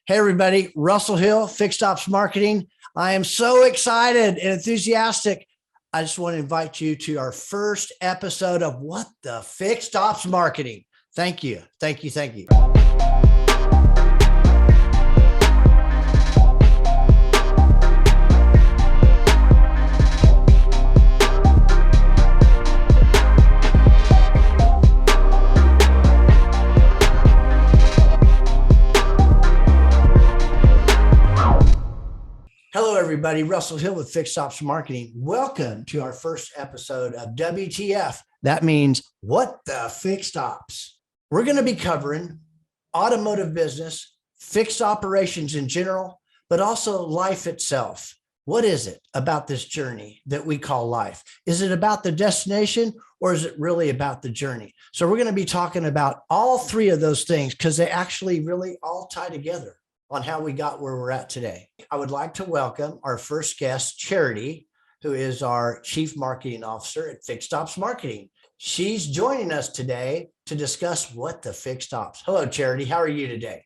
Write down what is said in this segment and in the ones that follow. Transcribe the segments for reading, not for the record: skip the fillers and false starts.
Hey, everybody, Russell Hill, Fixed Ops Marketing. I am so excited and enthusiastic. I just want to invite you to our first episode of What the Fixed Ops Marketing. Thank you. Thank you. Thank you. Hello, everybody. Russell Hill with Fixed Ops Marketing. Welcome to our first episode of WTF. That means What the Fixed Ops. We're going to be covering automotive business, fixed operations in general, but also life itself. What is it about this journey that we call life? Is it about the destination or is it really about the journey? So we're going to be talking about all three of those things because they actually really all tie together on how we got where we're at today. I would like to welcome our first guest, Charity, who is our Chief Marketing Officer at Fixed Ops Marketing. She's joining us today to discuss What the Fixed Ops. Hello, Charity. How are you today?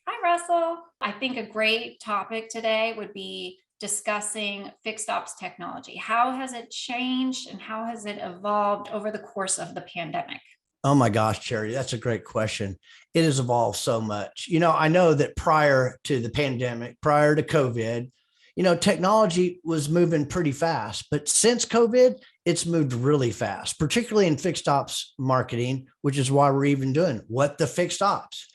Hi, Russell. I think a great topic today would be discussing fixed ops technology. How has it changed and how has it evolved over the course of the pandemic? Oh my gosh, Charity, that's a great question. It has evolved so much. I know that prior to the pandemic, prior to COVID, technology was moving pretty fast, but since COVID, it's moved really fast, particularly in fixed ops marketing, which is why we're even doing What the Fixed Ops.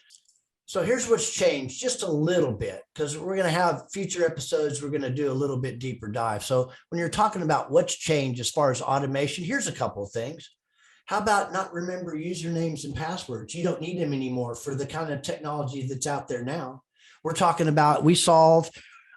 So here's what's changed just a little bit, because we're going to have future episodes. We're going to do a little bit deeper dive. So when you're talking about what's changed as far as automation, here's a couple of things. How about not remember usernames and passwords? You don't need them anymore for the kind of technology that's out there now. We're talking about we solve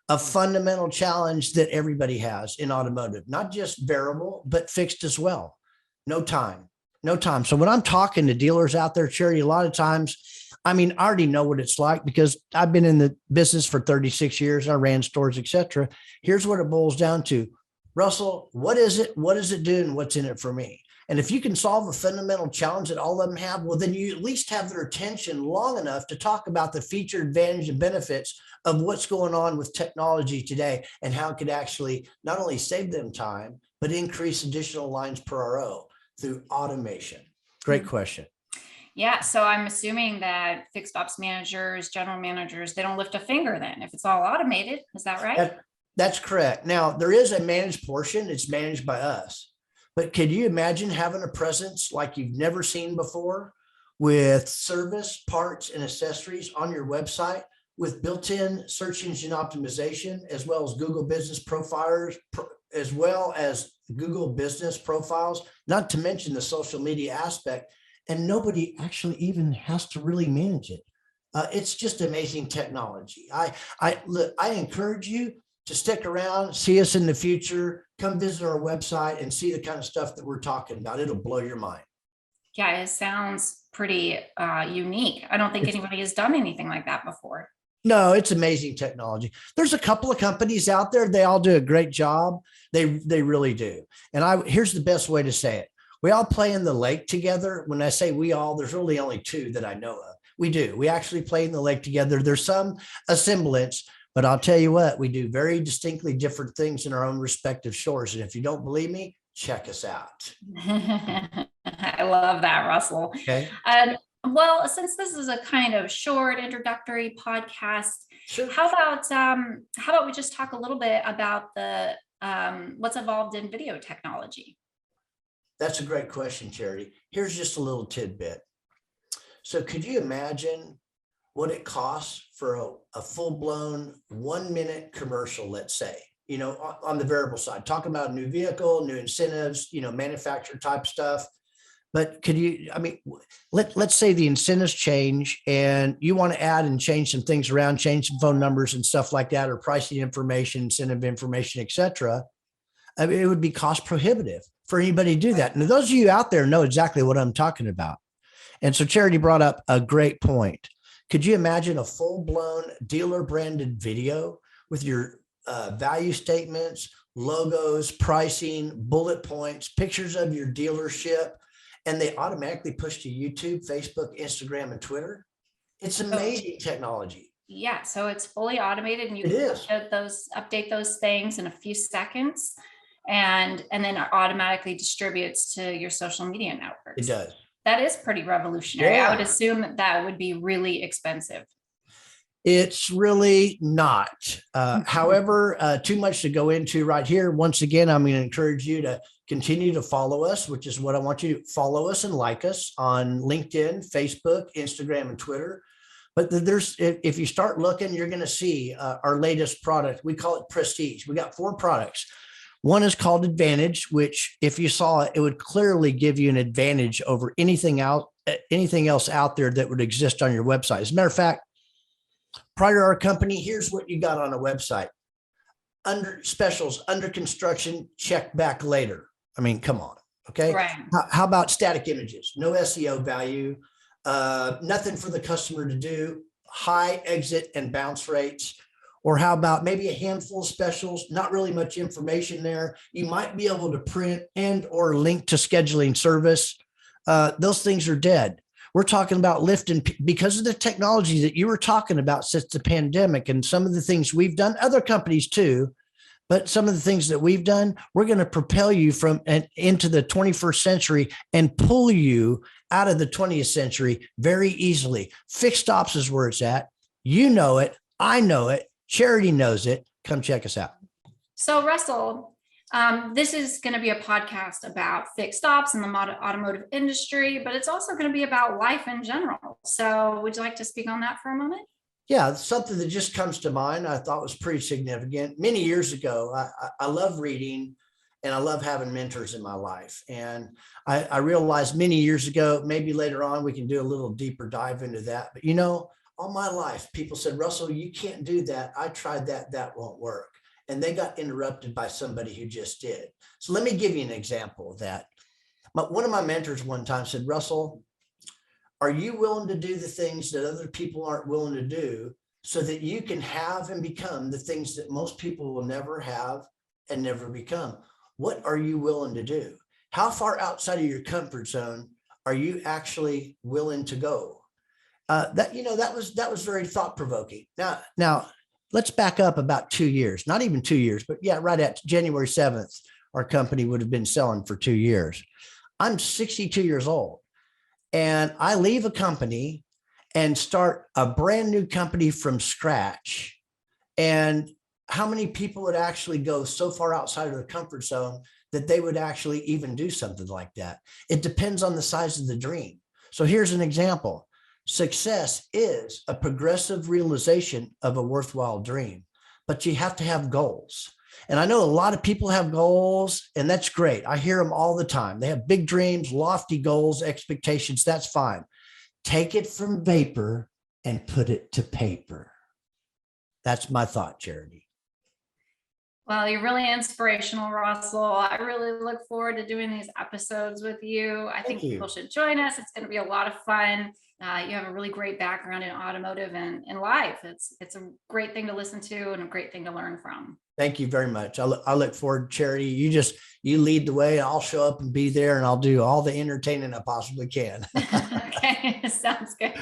a fundamental challenge that everybody has in automotive, not just variable, but fixed as well. No time. So when I'm talking to dealers out there, Charity, a lot of times, I already know what it's like because I've been in the business for 36 years. I ran stores, etc. Here's what it boils down to. Russell, what is it? What does it do? And what's in it for me? And if you can solve a fundamental challenge that all of them have, well, then you at least have their attention long enough to talk about the feature, advantage, and benefits of what's going on with technology today and how it could actually not only save them time, but increase additional lines per RO through automation. Great question. Yeah, so I'm assuming that fixed ops managers, general managers, they don't lift a finger then if it's all automated. Is that right? That's correct. Now, there is a managed portion. It's managed by us. But could you imagine having a presence like you've never seen before with service, parts, and accessories on your website with built-in search engine optimization, as well as Google Business Profiles, as well as Google Business Profiles, not to mention the social media aspect, and nobody actually even has to really manage it. It's just amazing technology. I encourage you to stick around, see us in the future, come visit our website and see the kind of stuff that we're talking about. It'll blow your mind. Yeah, it sounds pretty unique. I don't think anybody has done anything like that before. No, it's amazing technology. There's a couple of companies out there. They all do a great job. They really do. And here's the best way to say it. We all play in the lake together. When I say we all, there's really only two that I know of. We do. We actually play in the lake together. There's some semblance. But I'll tell you what, we do very distinctly different things in our own respective shores. And if you don't believe me, check us out. I love that, Russell. Okay. Well, since this is a kind of short introductory podcast, sure. How about we just talk a little bit about the what's evolved in video technology? That's a great question, Charity. Here's just a little tidbit. So could you imagine what it costs for a full-blown 1-minute commercial, let's say, on the variable side, talking about a new vehicle, new incentives, manufacturer type stuff. But could you, let's say the incentives change and you want to add and change some things around, change some phone numbers and stuff like that, or pricing information, incentive information, etc. It would be cost prohibitive for anybody to do that. And those of you out there know exactly what I'm talking about. And so Charity brought up a great point. Could you imagine a full-blown dealer branded video with your value statements, logos, pricing, bullet points, pictures of your dealership, and they automatically push to YouTube, Facebook, Instagram, and Twitter? It's amazing technology. Yeah, so it's fully automated and you It can is. update those things in a few seconds and then it automatically distributes to your social media It networks. does. That is pretty revolutionary. I would Yeah. assume that would be really expensive. It's really not. However, too much to go into right here. Once again, I'm going to encourage you to continue to follow us, which is what I want you to follow us and like us on LinkedIn, Facebook, Instagram, and Twitter. But there's, if you start looking, you're going to see our latest product. We call it Prestige. We got 4 products. One is called Advantage, which if you saw it, it would clearly give you an advantage over anything else out there that would exist on your website. As a matter of fact, prior to our company, here's what you got on a website. Under specials, under construction, check back later. I mean, come on. Okay. Right. How about static images? No SEO value, nothing for the customer to do, high exit and bounce rates. Or how about maybe a handful of specials, not really much information there. You might be able to print and or link to scheduling service. Those things are dead. We're talking about lifting because of the technology that you were talking about since the pandemic and some of the things we've done, other companies too, but some of the things that we've done, we're going to propel you from and into the 21st century and pull you out of the 20th century very easily. Fixed ops is where it's at. You know it. I know it. Charity knows it. Come check us out. So Russell, this is going to be a podcast about fixed ops in the automotive industry, but it's also going to be about life in general. So would you like to speak on that for a moment? Yeah, something that just comes to mind I thought was pretty significant. Many years ago, I love reading and I love having mentors in my life. And I realized many years ago, maybe later on, we can do a little deeper dive into that. But, all my life, people said, Russell, you can't do that. I tried that. That won't work. And they got interrupted by somebody who just did. So let me give you an example of that. One of my mentors one time said, Russell, are you willing to do the things that other people aren't willing to do so that you can have and become the things that most people will never have and never become? What are you willing to do? How far outside of your comfort zone are you actually willing to go? That was very thought provoking. Now let's back up about 2 years, not even 2 years, but yeah, right at January 7th, our company would have been selling for 2 years. I'm 62 years old and I leave a company and start a brand new company from scratch. And how many people would actually go so far outside of their comfort zone that they would actually even do something like that? It depends on the size of the dream. So here's an example. Success is a progressive realization of a worthwhile dream, but you have to have goals. And I know a lot of people have goals, and that's great. I hear them all the time. They have big dreams, lofty goals, expectations. That's fine. Take it from vapor and put it to paper. That's my thought, Charity. Well, you're really inspirational, Russell. I really look forward to doing these episodes with you. I think people should join us. It's going to be a lot of fun. You have a really great background in automotive and in life. It's a great thing to listen to and a great thing to learn from. Thank you very much. I look forward, Charity. You lead the way. I'll show up and be there, and I'll do all the entertaining I possibly can. Okay, sounds good.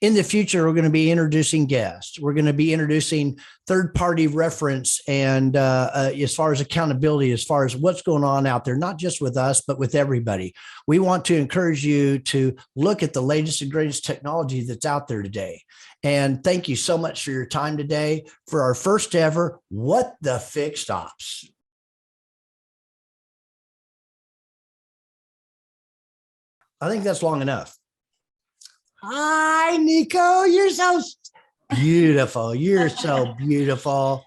In the future, we're going to be introducing guests. We're going to be introducing third-party reference and as far as accountability, as far as what's going on out there, not just with us, but with everybody. We want to encourage you to look at the latest and greatest technology that's out there today. And thank you so much for your time today for our first ever What the Fixed Ops. I think that's long enough. Hi, Nico. You're so beautiful. You're so beautiful.